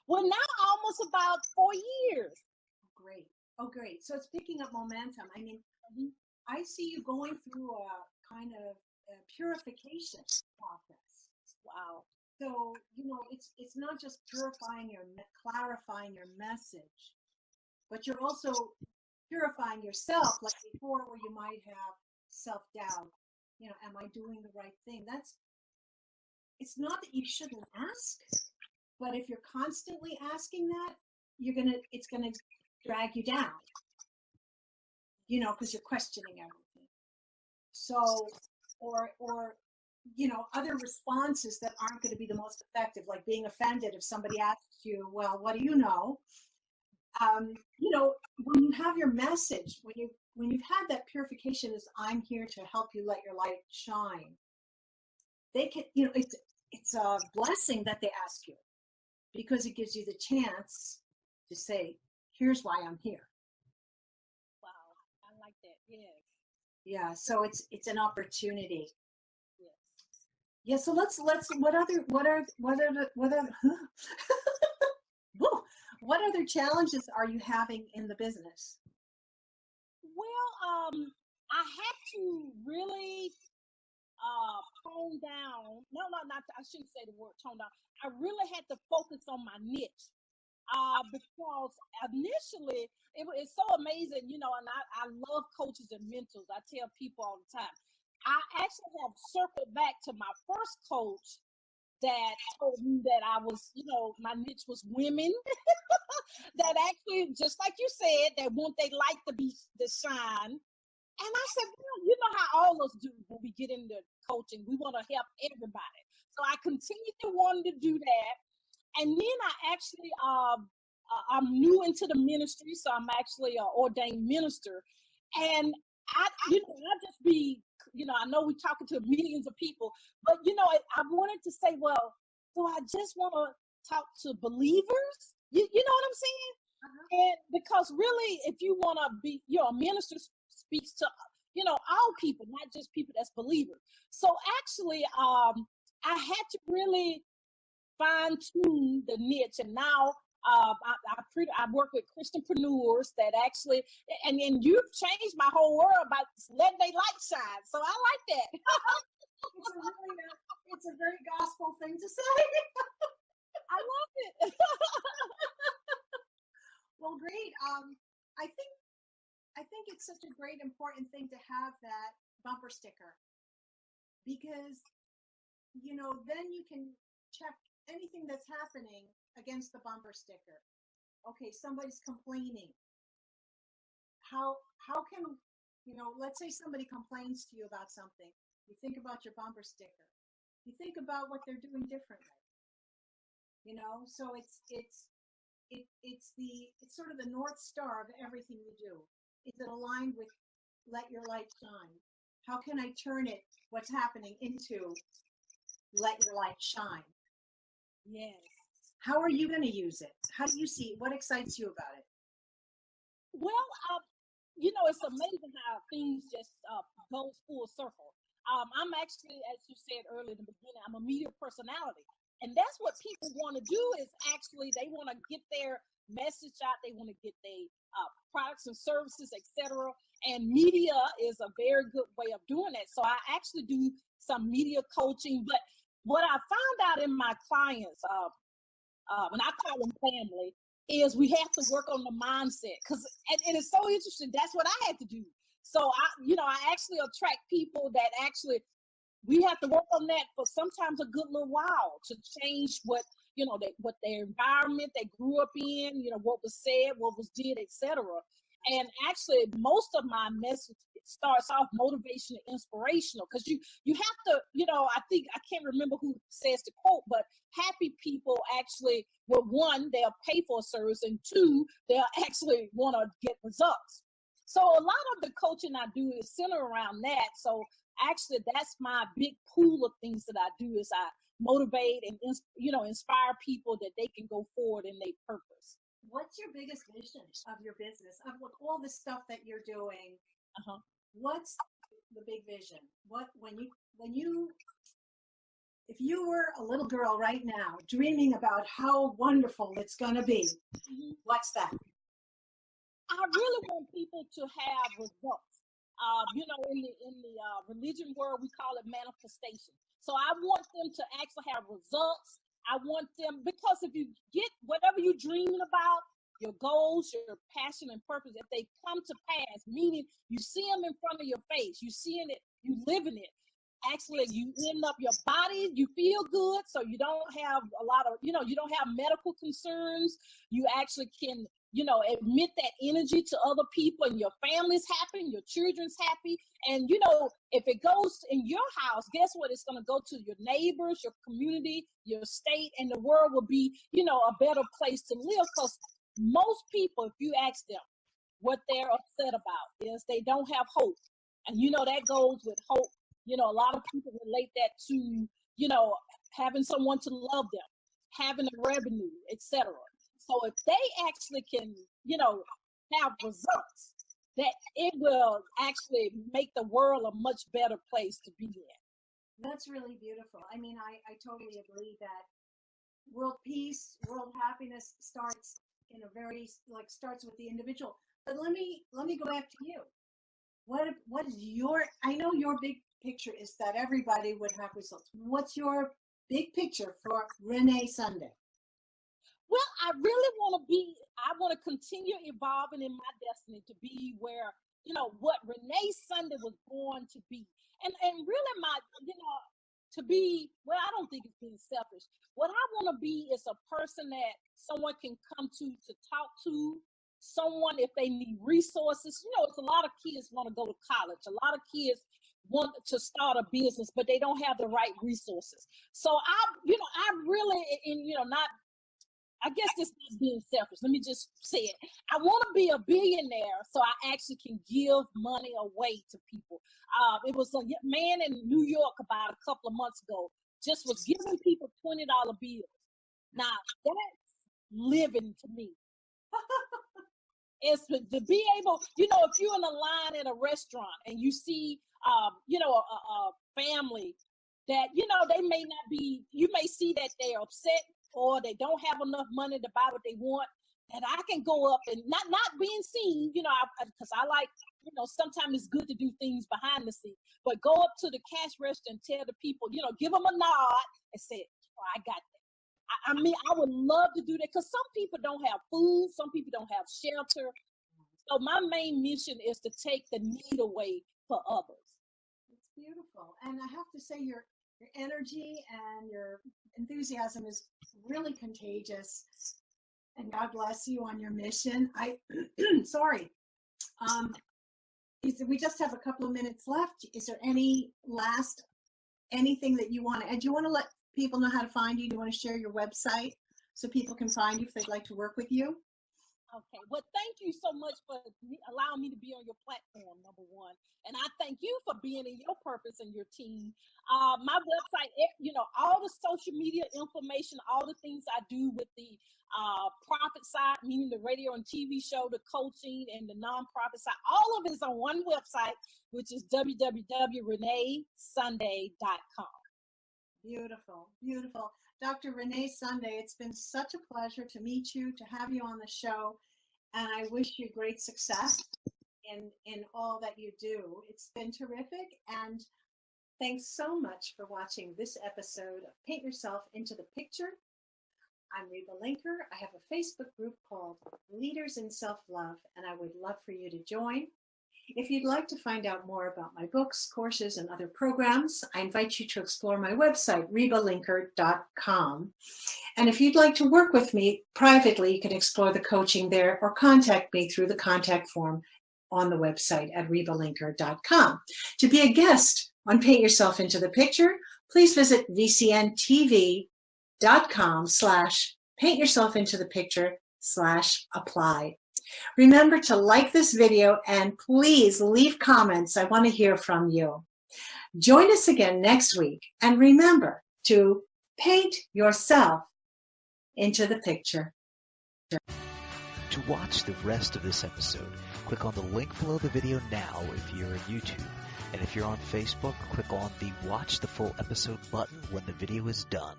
Well, now almost about 4 years. Great. Oh, great. So it's picking up momentum. I mean, Mhm. I see you going through a kind of a purification process. Wow. So, it's not just clarifying your message, but you're also purifying yourself, like before, where you might have self-doubt. Am I doing the right thing? It's not that you shouldn't ask, but if you're constantly asking that, it's gonna drag you down, because you're questioning everything. So, or other responses that aren't going to be the most effective, like being offended if somebody asks you, well, what do you know? When you have your message, when you've had that purification, is I'm here to help you let your light shine. They can, it's a blessing that they ask you, because it gives you the chance to say, here's why I'm here. Wow. I like that. Yes. Yeah, so it's an opportunity. Yes. Yeah, so let's what other challenges are you having in the business? Well, I had to really tone down. No, no, not. I shouldn't say the word tone down. I really had to focus on my niche. Because initially it's so amazing, and I love coaches and mentors. I tell people all the time. I actually have circled back to my first coach that told me that I was, my niche was women that actually, just like you said, that want they like to be the shine. And I said, well, you know how all of us do when we get into coaching, we want to help everybody. So I continued to want to do that. And then I actually, I'm new into the ministry, so I'm actually an ordained minister. And I just be, I know we're talking to millions of people, but I wanted to say, well, do I just want to talk to believers? You know what I'm saying? And because really, if you want to be, a minister speaks to, all people, not just people that's believers. So actually, I had to really fine tune the niche, and now I work with Christianpreneurs that actually, and you've changed my whole world by letting their light shine. So I like that. It's a very gospel thing to say. I love it. Well, great. I think it's such a great important thing to have that bumper sticker, because then you can check anything that's happening against the bumper sticker. Okay, somebody's complaining. How can, let's say somebody complains to you about something. You think about your bumper sticker. You think about what they're doing differently. So it's sort of the North Star of everything you do. Is it aligned with let your light shine? How can I turn it, what's happening, into let your light shine? Yes. How are you going to use it? How do you see, what excites you about it? Well, it's amazing how things just goes full circle. I'm actually, as you said earlier in the beginning, I'm a media personality, and that's what people want to do. Is actually they want to get their message out. They want to get their products and services, etc. And media is a very good way of doing that. So I actually do some media coaching, but what I found out in my clients, when I call them family, is we have to work on the mindset, because and it's so interesting. That's what I had to do. So I actually attract people that actually we have to work on that for sometimes a good little while to change what their environment they grew up in, what was said, what was did, etc. And actually, most of my message starts off motivational, inspirational, because you have to, I think I can't remember who says the quote, but happy people actually, well, one, they'll pay for a service, and two, they'll actually want to get results. So a lot of the coaching I do is centered around that. So actually, that's my big pool of things that I do is I motivate and inspire people that they can go forward in their purpose. What's your biggest vision of your business, of all the stuff that you're doing? Uh-huh. What's the big vision? What when you if you were a little girl right now dreaming about how wonderful it's going to be, what's that? I really want people to have results. You know, in the religion world, we call it manifestation. So I want them to actually have results. I want them, because if you get whatever you're dreaming about, your goals, your passion and purpose, if they come to pass, meaning you see them in front of your face, you seeing it, you living it. Actually, you end up your body, you feel good, so you don't have a lot of, you know, you don't have medical concerns. You actually can, you know, emit that energy to other people, and your family's happy, and your children's happy. And, you know, if it goes in your house, guess what? It's going to go to your neighbors, your community, your state, and the world will be, you know, a better place to live. Because most people, if you ask them what they're upset about, is they don't have hope. And, you know, that goes with hope. You know, a lot of people relate that to, you know, having someone to love them, having a revenue, etc. So if they actually can, you know, have results, that it will actually make the world a much better place to be in. That's really beautiful. I mean, I totally agree that world peace, world happiness starts in a very, like, starts with the individual. But let me go back to you. What is your, I know your big picture is that everybody would have results. What's your big picture for Renee Sunday? Well, I really want to continue evolving in my destiny to be where, you know, what Renee Sunday was born to be. And really my, you know, to be, well, I don't think it's being selfish. What I want to be is a person that someone can come to talk to, someone if they need resources. You know, it's a lot of kids want to go to college. A lot of kids want to start a business, but they don't have the right resources. So I really, and, you know, not, I guess this is being selfish. Let me just say it. I want to be a billionaire so I actually can give money away to people. It was a man in New York about a couple of months ago, just was giving people $20 bills. Now, that's living to me. It's to be able, you know, if you're in a line at a restaurant and you see, you know, a family that, you know, they may not be, you may see that they're upset or they don't have enough money to buy what they want, that I can go up and not being seen, you know, because I like, you know, sometimes it's good to do things behind the scenes, but go up to the cash register and tell the people, you know, give them a nod and say, oh, I got that. I mean, I would love to do that because some people don't have food, some people don't have shelter. So my main mission is to take the need away for others. It's beautiful. And I have to say your energy and your enthusiasm is really contagious. And God bless you on your mission. Sorry. We just have a couple of minutes left. Is there anything that you want to add? Do you want to let people know how to find you? Do you want to share your website so people can find you if they'd like to work with you? Okay. Well, thank you so much for allowing me to be on your platform, number one. And I thank you for being in your purpose and your team. My website, you know, all the social media information, all the things I do with the profit side, meaning the radio and TV show, the coaching, and the nonprofit side, all of it is on one website, which is www.reneesunday.com. Beautiful, beautiful. Dr. Renee Sunday, it's been such a pleasure to meet you, to have you on the show, and I wish you great success in all that you do. It's been terrific, and thanks so much for watching this episode of Paint Yourself into the Picture. I'm Reba Linker. I have a Facebook group called Leaders in Self-Love, and I would love for you to join. If you'd like to find out more about my books, courses, and other programs, I invite you to explore my website, rebalinker.com. And if you'd like to work with me privately, you can explore the coaching there or contact me through the contact form on the website at rebalinker.com. To be a guest on Paint Yourself into the Picture, please visit vcntv.com/paintyourselfintothe-picture/apply. Remember to like this video and please leave comments. I want to hear from you. Join us again next week and remember to paint yourself into the picture. To watch the rest of this episode, click on the link below the video now if you're on YouTube. And if you're on Facebook, click on the Watch the Full Episode button when the video is done.